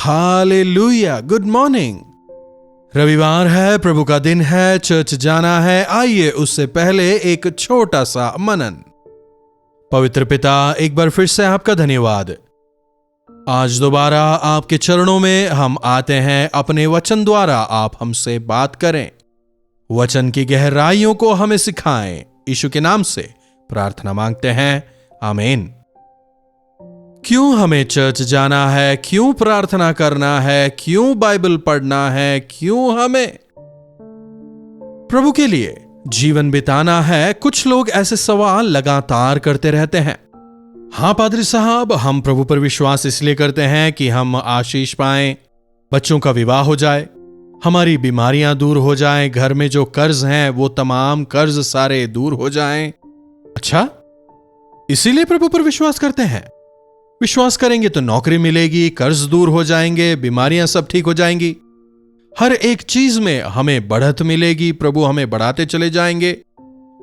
Hallelujah, good morning. रविवार है, प्रभु का दिन है, चर्च जाना है। आइए उससे पहले एक छोटा सा मनन। पवित्र पिता, एक बार फिर से आपका धन्यवाद। आज दोबारा आपके चरणों में हम आते हैं। अपने वचन द्वारा आप हमसे बात करें, वचन की गहराइयों को हमें सिखाएं। यीशु के नाम से प्रार्थना मांगते हैं, आमीन। क्यों हमें चर्च जाना है, क्यों प्रार्थना करना है, क्यों बाइबल पढ़ना है, क्यों हमें प्रभु के लिए जीवन बिताना है? कुछ लोग ऐसे सवाल लगातार करते रहते हैं। हां पादरी साहब, हम प्रभु पर विश्वास इसलिए करते हैं कि हम आशीष पाएं, बच्चों का विवाह हो जाए, हमारी बीमारियां दूर हो जाएं, घर में जो कर्ज हैं वो तमाम कर्ज सारे दूर हो जाएं। अच्छा, इसीलिए प्रभु पर विश्वास करते हैं। विश्वास करेंगे तो नौकरी मिलेगी, कर्ज दूर हो जाएंगे, बीमारियां सब ठीक हो जाएंगी, हर एक चीज में हमें बढ़त मिलेगी, प्रभु हमें बढ़ाते चले जाएंगे,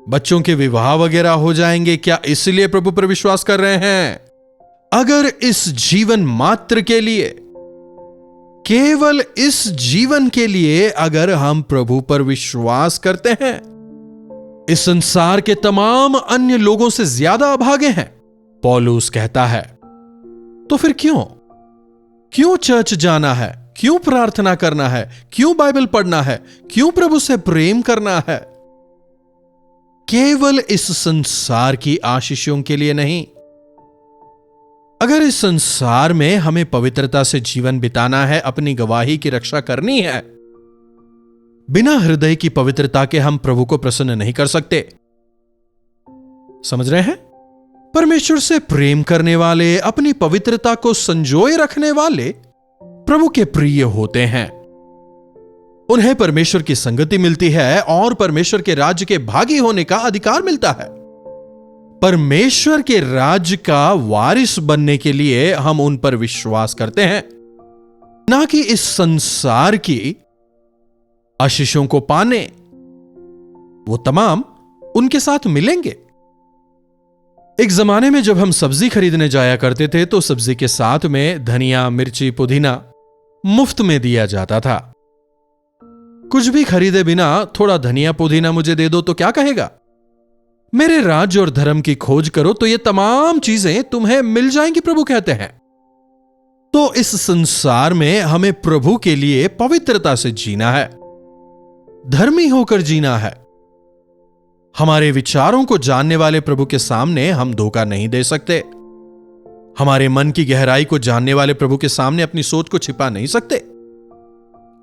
बच्चों के विवाह वगैरह हो जाएंगे। क्या इसलिए प्रभु पर विश्वास कर रहे हैं? अगर इस जीवन मात्र के लिए, केवल इस जीवन के लिए अगर हम प्रभु पर विश्वास करते हैं, इस संसार के तमाम अन्य लोगों से ज्यादा अभागे हैं, पौलुस कहता है, तो फिर क्यों चर्च जाना है, क्यों प्रार्थना करना है, क्यों बाइबल पढ़ना है, क्यों प्रभु से प्रेम करना है? केवल इस संसार की आशीषों के लिए नहीं। अगर इस संसार में हमें पवित्रता से जीवन बिताना है, अपनी गवाही की रक्षा करनी है, बिना हृदय की पवित्रता के हम प्रभु को प्रसन्न नहीं कर सकते। समझ रहे हैं? परमेश्वर से प्रेम करने वाले, अपनी पवित्रता को संजोए रखने वाले प्रभु के प्रिय होते हैं। उन्हें परमेश्वर की संगति मिलती है और परमेश्वर के राज्य के भागी होने का अधिकार मिलता है। परमेश्वर के राज्य का वारिस बनने के लिए हम उन पर विश्वास करते हैं, ना कि इस संसार की आशीषों को पाने। वो तमाम उनके साथ मिलेंगे। एक जमाने में जब हम सब्जी खरीदने जाया करते थे तो सब्जी के साथ में धनिया, मिर्ची, पुदीना मुफ्त में दिया जाता था। कुछ भी खरीदे बिना थोड़ा धनिया पुदीना मुझे दे दो तो क्या कहेगा? मेरे राज्य और धर्म की खोज करो तो ये तमाम चीजें तुम्हें मिल जाएंगी, प्रभु कहते हैं। तो इस संसार में हमें प्रभु के लिए पवित्रता से जीना है, धर्मी होकर जीना है। हमारे विचारों को जानने वाले प्रभु के सामने हम धोखा नहीं दे सकते। हमारे मन की गहराई को जानने वाले प्रभु के सामने अपनी सोच को छिपा नहीं सकते।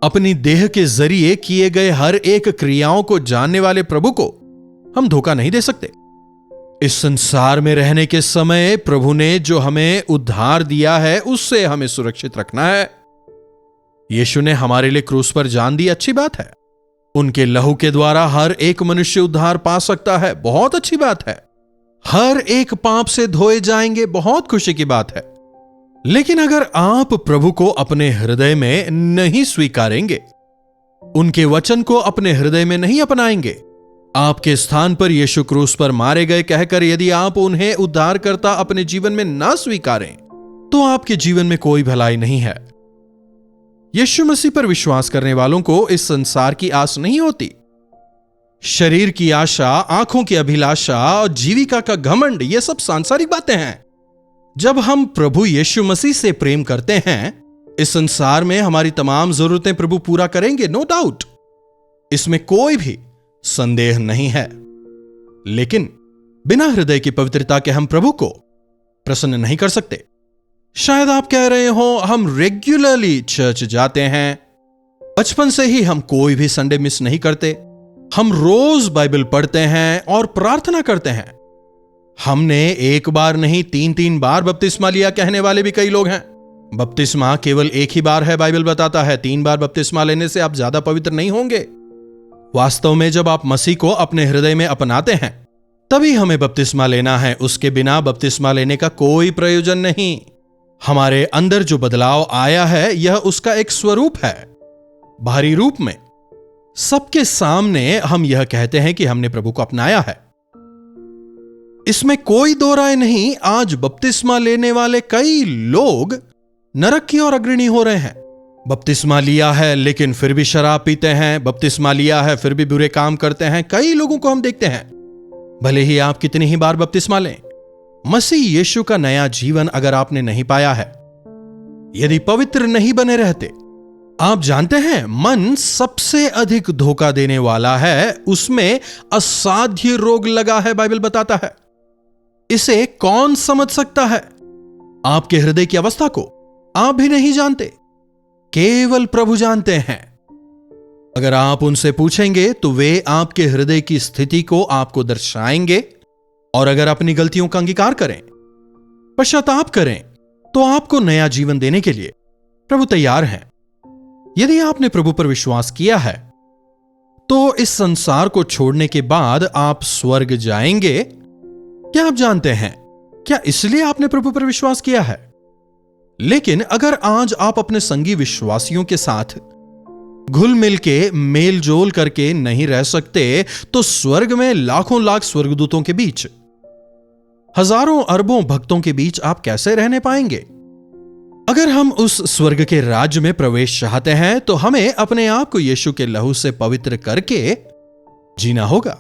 अपनी देह के जरिए किए गए हर एक क्रियाओं को जानने वाले प्रभु को हम धोखा नहीं दे सकते। इस संसार में रहने के समय प्रभु ने जो हमें उद्धार दिया है उससे हमें सुरक्षित रखना है। यीशु ने हमारे लिए क्रूस पर जान दी, अच्छी बात है। उनके लहू के द्वारा हर एक मनुष्य उद्धार पा सकता है, बहुत अच्छी बात है। हर एक पाप से धोए जाएंगे, बहुत खुशी की बात है। लेकिन अगर आप प्रभु को अपने हृदय में नहीं स्वीकारेंगे, उनके वचन को अपने हृदय में नहीं अपनाएंगे, आपके स्थान पर यीशु क्रूस पर मारे गए कहकर यदि आप उन्हें उद्धारकर्ता अपने जीवन में ना स्वीकारें, तो आपके जीवन में कोई भलाई नहीं है। यीशु मसीह पर विश्वास करने वालों को इस संसार की आस नहीं होती। शरीर की आशा, आंखों की अभिलाषा और जीविका का घमंड, ये सब सांसारिक बातें हैं। जब हम प्रभु यीशु मसीह से प्रेम करते हैं, इस संसार में हमारी तमाम जरूरतें प्रभु पूरा करेंगे, नो डाउट, इसमें कोई भी संदेह नहीं है। लेकिन बिना हृदय की पवित्रता के हम प्रभु को प्रसन्न नहीं कर सकते। शायद आप कह रहे हो, हम रेगुलरली चर्च जाते हैं, बचपन से ही हम कोई भी संडे मिस नहीं करते, हम रोज बाइबल पढ़ते हैं और प्रार्थना करते हैं, हमने एक बार नहीं 3-3 बार बपतिस्मा लिया कहने वाले भी कई लोग हैं। बपतिस्मा केवल एक ही बार है, बाइबल बताता है। 3 बार बपतिस्मा लेने से आप ज्यादा पवित्र नहीं होंगे। वास्तव में जब आप मसीह को अपने हृदय में अपनाते हैं तभी हमें बपतिस्मा लेना है, उसके बिना बपतिस्मा लेने का कोई प्रयोजन नहीं। हमारे अंदर जो बदलाव आया है यह उसका एक स्वरूप है। बाहरी रूप में सबके सामने हम यह कहते हैं कि हमने प्रभु को अपनाया है। इसमें कोई दो राय नहीं। आज बपतिस्मा लेने वाले कई लोग नरक की ओर अग्रणी हो रहे हैं। बपतिस्मा लिया है लेकिन फिर भी शराब पीते हैं, बपतिस्मा लिया है फिर भी बुरे काम करते हैं। कई लोगों को हम देखते हैं, भले ही आप कितनी ही बार बपतिस्मा लें, मसीह यीशु का नया जीवन अगर आपने नहीं पाया है, यदि पवित्र नहीं बने रहते, आप जानते हैं मन सबसे अधिक धोखा देने वाला है, उसमें असाध्य रोग लगा है, बाइबल बताता है। इसे कौन समझ सकता है? आपके हृदय की अवस्था को आप भी नहीं जानते, केवल प्रभु जानते हैं। अगर आप उनसे पूछेंगे तो वे आपके हृदय की स्थिति को आपको दर्शाएंगे, और अगर अपनी गलतियों का अंगीकार करें, पश्चाताप करें, तो आपको नया जीवन देने के लिए प्रभु तैयार हैं। यदि आपने प्रभु पर विश्वास किया है तो इस संसार को छोड़ने के बाद आप स्वर्ग जाएंगे। क्या आप जानते हैं? क्या इसलिए आपने प्रभु पर विश्वास किया है? लेकिन अगर आज आप अपने संगी विश्वासियों के साथ घुल मिल के मेल जोल करके नहीं रह सकते, तो स्वर्ग में लाखों लाख स्वर्गदूतों के बीच, हजारों अरबों भक्तों के बीच आप कैसे रहने पाएंगे? अगर हम उस स्वर्ग के राज्य में प्रवेश चाहते हैं तो हमें अपने आप को यीशु के लहू से पवित्र करके जीना होगा।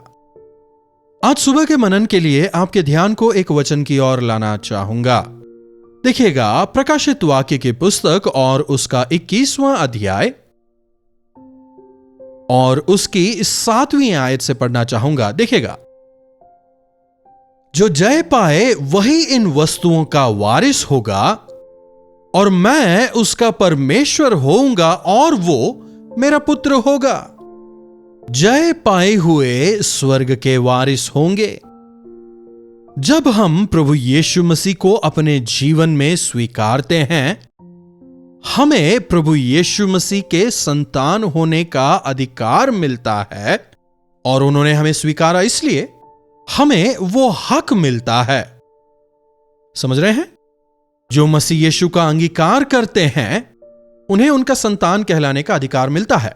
आज सुबह के मनन के लिए आपके ध्यान को एक वचन की ओर लाना चाहूंगा। देखिएगा, प्रकाशित वाक्य की पुस्तक और उसका 21वां अध्याय और उसकी 7वीं आयत से पढ़ना चाहूंगा। देखिएगा, जो जय पाए वही इन वस्तुओं का वारिस होगा, और मैं उसका परमेश्वर होऊंगा और वो मेरा पुत्र होगा। जय पाए हुए स्वर्ग के वारिस होंगे। जब हम प्रभु यीशु मसीह को अपने जीवन में स्वीकारते हैं, हमें प्रभु यीशु मसीह के संतान होने का अधिकार मिलता है, और उन्होंने हमें स्वीकारा इसलिए हमें वो हक मिलता है। समझ रहे हैं? जो मसीह यीशु का अंगीकार करते हैं, उन्हें उनका संतान कहलाने का अधिकार मिलता है।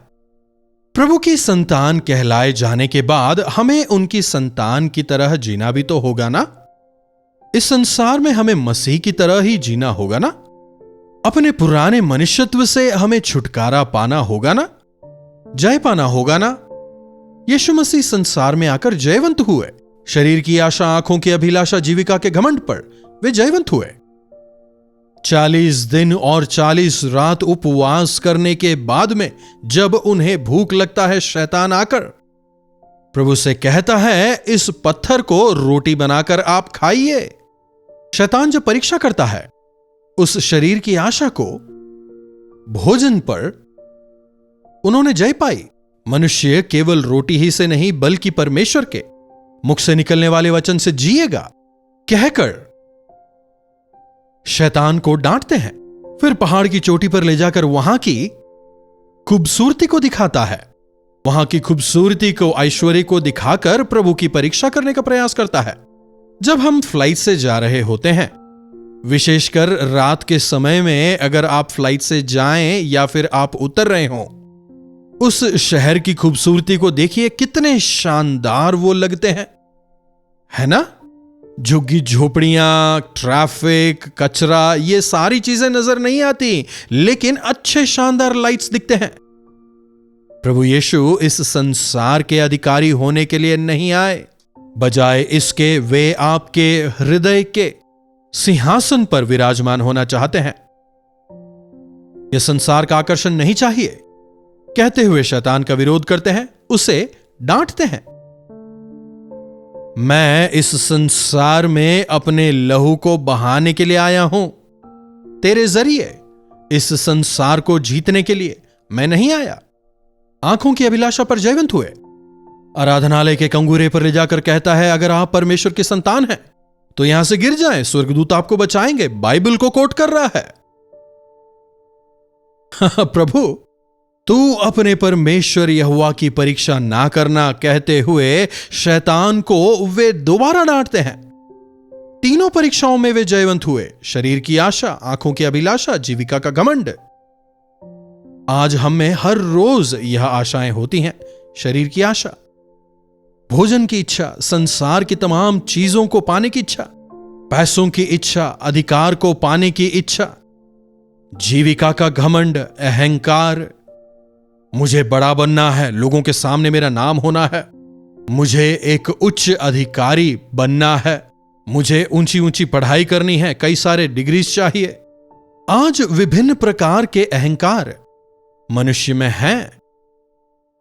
प्रभु की संतान कहलाए जाने के बाद हमें उनकी संतान की तरह जीना भी तो होगा ना। इस संसार में हमें मसीह की तरह ही जीना होगा ना। अपने पुराने मनुष्यत्व से हमें छुटकारा पाना होगा ना, जय पाना होगा ना। यीशु मसीह संसार में आकर जयवंत हुए। शरीर की आशा, आंखों की अभिलाषा, जीविका के घमंड पर वे जयवंत हुए। 40 दिन और 40 रात उपवास करने के बाद में जब उन्हें भूख लगता है, शैतान आकर प्रभु से कहता है, इस पत्थर को रोटी बनाकर आप खाइए। शैतान जब परीक्षा करता है उस शरीर की आशा को, भोजन पर उन्होंने जय पाई। मनुष्य केवल रोटी ही से नहीं बल्कि परमेश्वर के मुख से निकलने वाले वचन से जिएगा कहकर शैतान को डांटते हैं। फिर पहाड़ की चोटी पर ले जाकर वहां की खूबसूरती को दिखाता है। वहां की खूबसूरती को, ऐश्वर्य को दिखाकर प्रभु की परीक्षा करने का प्रयास करता है। जब हम फ्लाइट से जा रहे होते हैं, विशेषकर रात के समय में, अगर आप फ्लाइट से जाएं या फिर आप उतर रहे हो, उस शहर की खूबसूरती को देखिए, कितने शानदार वो लगते हैं, है ना। झुग्गी झोपड़ियां, ट्रैफिक, कचरा, ये सारी चीजें नजर नहीं आती, लेकिन अच्छे शानदार लाइट्स दिखते हैं। प्रभु यीशु इस संसार के अधिकारी होने के लिए नहीं आए, बजाय इसके वे आपके हृदय के सिंहासन पर विराजमान होना चाहते हैं। यह संसार का आकर्षण नहीं चाहिए कहते हुए शैतान का विरोध करते हैं, उसे डांटते हैं। मैं इस संसार में अपने लहू को बहाने के लिए आया हूं, तेरे जरिए इस संसार को जीतने के लिए मैं नहीं आया। आंखों की अभिलाषा पर जयवंत हुए। आराधनालय के कंगूरे पर ले जाकर कहता है, अगर आप परमेश्वर की संतान हैं तो यहां से गिर जाएं, स्वर्गदूत आपको बचाएंगे। बाइबल को कोट कर रहा है। प्रभु, तू अपने परमेश्वर यहोवा की परीक्षा ना करना कहते हुए शैतान को वे दोबारा डांटते हैं। तीनों परीक्षाओं में वे जयवंत हुए। शरीर की आशा, आंखों की अभिलाषा, जीविका का घमंड। आज हम में हर रोज यह आशाएं होती हैं। शरीर की आशा, भोजन की इच्छा, संसार की तमाम चीजों को पाने की इच्छा, पैसों की इच्छा, अधिकार को पाने की इच्छा, जीविका का घमंड, अहंकार, मुझे बड़ा बनना है, लोगों के सामने मेरा नाम होना है, मुझे एक उच्च अधिकारी बनना है, मुझे ऊंची ऊंची पढ़ाई करनी है, कई सारे डिग्रीज चाहिए। आज विभिन्न प्रकार के अहंकार मनुष्य में हैं।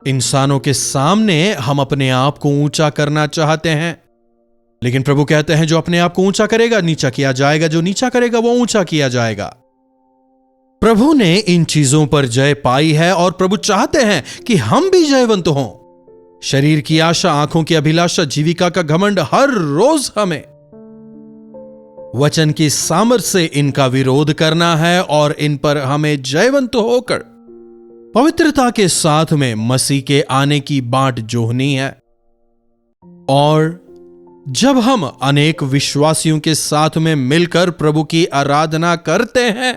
इंसानों के सामने हम अपने आप को ऊंचा करना चाहते हैं, लेकिन प्रभु कहते हैं जो अपने आप को ऊंचा करेगा नीचा किया जाएगा, जो नीचा करेगा वो ऊंचा किया जाएगा। प्रभु ने इन चीजों पर जय पाई है और प्रभु चाहते हैं कि हम भी जयवंत हों। शरीर की आशा, आंखों की अभिलाषा, जीविका का घमंड, हर रोज हमें वचन की सामर्थ्य से इनका विरोध करना है और इन पर हमें जयवंत होकर पवित्रता के साथ में मसीह के आने की बाट जोहनी है। और जब हम अनेक विश्वासियों के साथ में मिलकर प्रभु की आराधना करते हैं,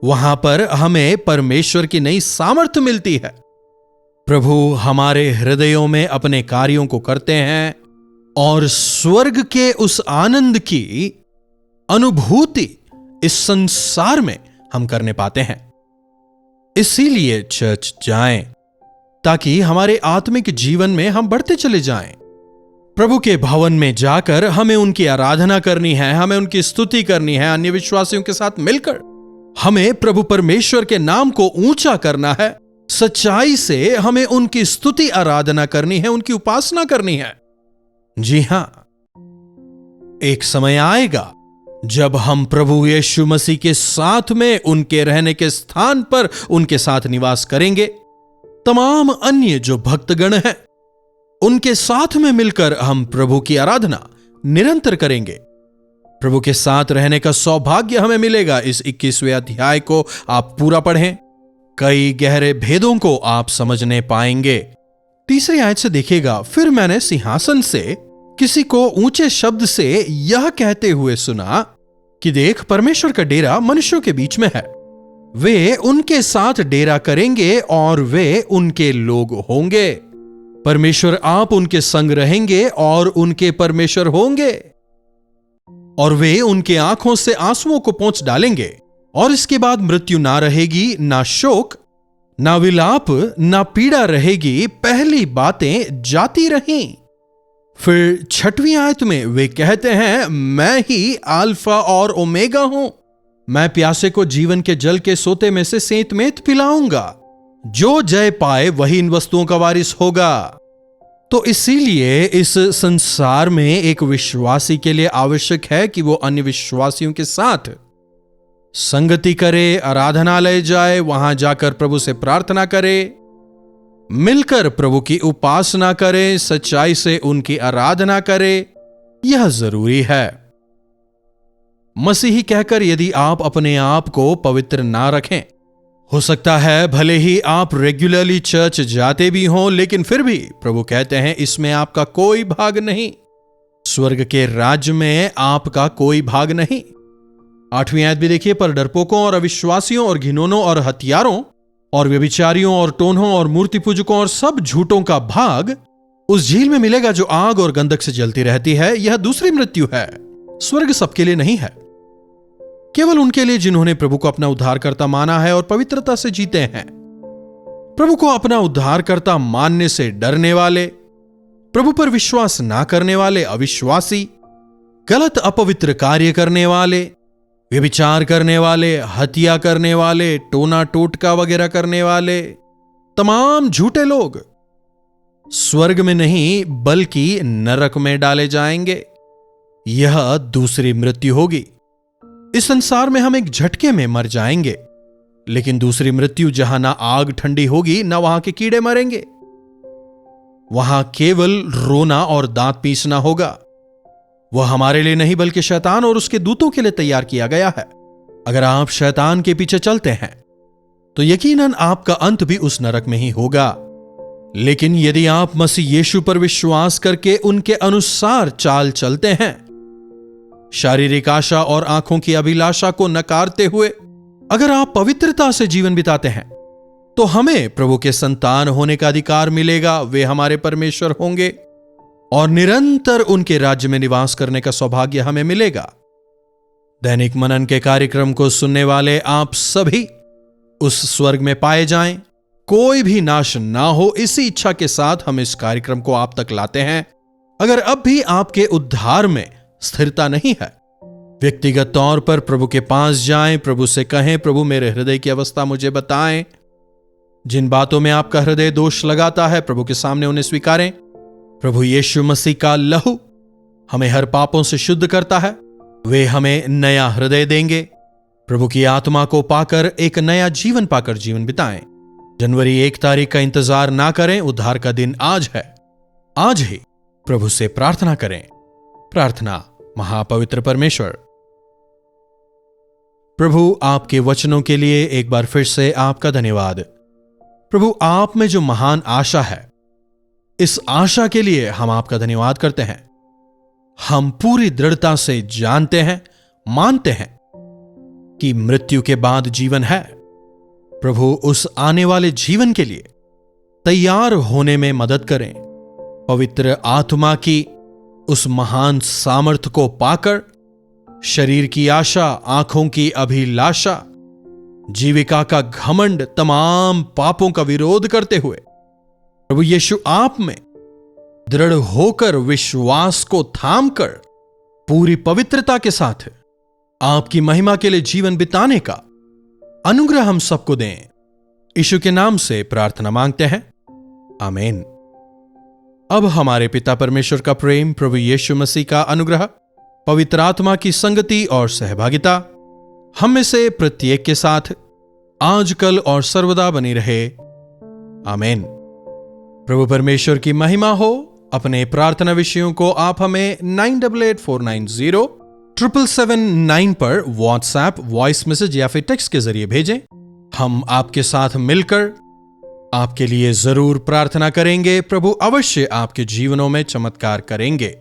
वहां पर हमें परमेश्वर की नई सामर्थ्य मिलती है। प्रभु हमारे हृदयों में अपने कार्यों को करते हैं और स्वर्ग के उस आनंद की अनुभूति इस संसार में हम करने पाते हैं। इसीलिए चर्च जाएं, ताकि हमारे आत्मिक जीवन में हम बढ़ते चले जाएं। प्रभु के भवन में जाकर हमें उनकी आराधना करनी है, हमें उनकी स्तुति करनी है। अन्य विश्वासियों के साथ मिलकर हमें प्रभु परमेश्वर के नाम को ऊंचा करना है। सच्चाई से हमें उनकी स्तुति आराधना करनी है, उनकी उपासना करनी है। जी हां, एक समय आएगा जब हम प्रभु यीशु मसीह के साथ में उनके रहने के स्थान पर उनके साथ निवास करेंगे। तमाम अन्य जो भक्तगण हैं, उनके साथ में मिलकर हम प्रभु की आराधना निरंतर करेंगे। प्रभु के साथ रहने का सौभाग्य हमें मिलेगा। इस 21वें अध्याय को आप पूरा पढ़ें, कई गहरे भेदों को आप समझने पाएंगे। तीसरी आयत से देखिएगा, फिर मैंने सिंहासन से किसी को ऊंचे शब्द से यह कहते हुए सुना कि देख, परमेश्वर का डेरा मनुष्यों के बीच में है। वे उनके साथ डेरा करेंगे और वे उनके लोग होंगे। परमेश्वर आप उनके संग रहेंगे और उनके परमेश्वर होंगे, और वे उनके आंखों से आंसुओं को पोंछ डालेंगे। और इसके बाद मृत्यु ना रहेगी, ना शोक, ना विलाप, ना पीड़ा रहेगी, पहली बातें जाती रहीं। फिर 6वीं आयत में वे कहते हैं, मैं ही अल्फा और ओमेगा हूं, मैं प्यासे को जीवन के जल के सोते में से सेंतमेंत पिलाऊंगा। जो जय पाए वही इन वस्तुओं का वारिस होगा। तो इसीलिए इस संसार में एक विश्वासी के लिए आवश्यक है कि वो अन्य विश्वासियों के साथ संगति करे, आराधनालय जाए, वहां जाकर प्रभु से प्रार्थना करे, मिलकर प्रभु की उपासना करे, सच्चाई से उनकी आराधना करे। यह जरूरी है। मसीही कहकर यदि आप अपने आप को पवित्र ना रखें, हो सकता है भले ही आप रेगुलरली चर्च जाते भी हों, लेकिन फिर भी प्रभु कहते हैं इसमें आपका कोई भाग नहीं, स्वर्ग के राज्य में आपका कोई भाग नहीं। 8वीं आयत भी देखिए, पर डरपोकों और अविश्वासियों और घिनौनों और हत्यारों और व्यभिचारियों और टोन्हों और मूर्ति पूजकों और सब झूठों का भाग उस झील में मिलेगा जो आग और गंधक से जलती रहती है। यह दूसरी मृत्यु है। स्वर्ग सबके लिए नहीं है, केवल उनके लिए जिन्होंने प्रभु को अपना उद्धारकर्ता माना है और पवित्रता से जीते हैं। प्रभु को अपना उद्धारकर्ता मानने से डरने वाले, प्रभु पर विश्वास ना करने वाले अविश्वासी, गलत अपवित्र कार्य करने वाले, व्यभिचार करने वाले, हत्या करने वाले, टोना टोटका वगैरह करने वाले, तमाम झूठे लोग स्वर्ग में नहीं बल्कि नरक में डाले जाएंगे। यह दूसरी मृत्यु होगी। इस संसार में हम एक झटके में मर जाएंगे, लेकिन दूसरी मृत्यु जहां ना आग ठंडी होगी, ना वहां के कीड़े मरेंगे, वहां केवल रोना और दांत पीसना होगा। वह हमारे लिए नहीं बल्कि शैतान और उसके दूतों के लिए तैयार किया गया है। अगर आप शैतान के पीछे चलते हैं तो यकीनन आपका अंत भी उस नरक में ही होगा। लेकिन यदि आप मसीह यीशु पर विश्वास करके उनके अनुसार चाल चलते हैं, शारीरिक आशा और आंखों की अभिलाषा को नकारते हुए अगर आप पवित्रता से जीवन बिताते हैं, तो हमें प्रभु के संतान होने का अधिकार मिलेगा। वे हमारे परमेश्वर होंगे और निरंतर उनके राज्य में निवास करने का सौभाग्य हमें मिलेगा। दैनिक मनन के कार्यक्रम को सुनने वाले आप सभी उस स्वर्ग में पाए जाएं, कोई भी नाश ना हो, इसी इच्छा के साथ हम इस कार्यक्रम को आप तक लाते हैं। अगर अब भी आपके उद्धार में स्थिरता नहीं है, व्यक्तिगत तौर पर प्रभु के पास जाएं, प्रभु से कहें, प्रभु मेरे हृदय की अवस्था मुझे बताएं। जिन बातों में आपका हृदय दोष लगाता है, प्रभु के सामने उन्हें स्वीकारें। प्रभु यीशु मसीह का लहू हमें हर पापों से शुद्ध करता है, वे हमें नया हृदय देंगे। प्रभु की आत्मा को पाकर एक नया जीवन पाकर जीवन बिताएं। जनवरी 1 तारीख का इंतजार ना करें, उद्धार का दिन आज है। आज ही प्रभु से प्रार्थना करें। प्रार्थना। महापवित्र परमेश्वर, प्रभु आपके वचनों के लिए एक बार फिर से आपका धन्यवाद। प्रभु आप में जो महान आशा है, इस आशा के लिए हम आपका धन्यवाद करते हैं। हम पूरी दृढ़ता से जानते हैं, मानते हैं कि मृत्यु के बाद जीवन है। प्रभु उस आने वाले जीवन के लिए तैयार होने में मदद करें। पवित्र आत्मा की उस महान सामर्थ्य को पाकर शरीर की आशा, आंखों की अभिलाषा, जीविका का घमंड, तमाम पापों का विरोध करते हुए प्रभु यीशु आप में दृढ़ होकर विश्वास को थामकर पूरी पवित्रता के साथ आपकी महिमा के लिए जीवन बिताने का अनुग्रह हम सबको दें। यीशु के नाम से प्रार्थना मांगते हैं, आमीन। अब हमारे पिता परमेश्वर का प्रेम, प्रभु यीशु मसीह का अनुग्रह, पवित्र आत्मा की संगति और सहभागिता हम में से प्रत्येक के साथ आज, कल और सर्वदा बनी रहे, आमीन। प्रभु परमेश्वर की महिमा हो। अपने प्रार्थना विषयों को आप हमें 9884907779 पर व्हाट्सएप, वॉइस मैसेज या फिर टेक्स्ट के जरिए भेजें। हम आपके साथ मिलकर आपके लिए जरूर प्रार्थना करेंगे। प्रभु अवश्य आपके जीवनों में चमत्कार करेंगे।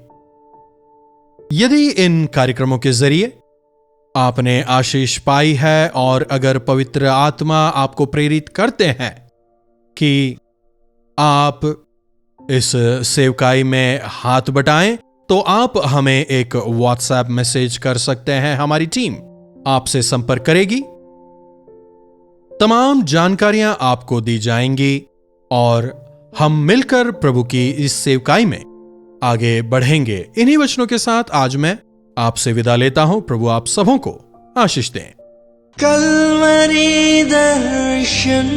यदि इन कार्यक्रमों के जरिए आपने आशीष पाई है और अगर पवित्र आत्मा आपको प्रेरित करते हैं कि आप इस सेवकाई में हाथ बटाएं, तो आप हमें एक व्हाट्सएप मैसेज कर सकते हैं। हमारी टीम आपसे संपर्क करेगी, तमाम जानकारियां आपको दी जाएंगी और हम मिलकर प्रभु की इस सेवकाई में आगे बढ़ेंगे। इन्हीं वचनों के साथ आज मैं आपसे विदा लेता हूं। प्रभु आप सबों को आशीष दें। कल्वरी दर्शन,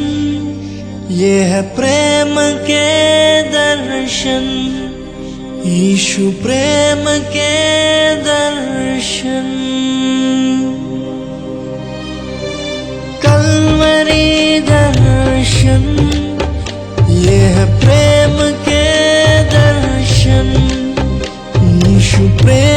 ये है प्रेम के दर्शन, यीशु प्रेम के दर्शन। कल्वरी दर्शन, ये है प्रेम के दर्शन, यीशु प्रेम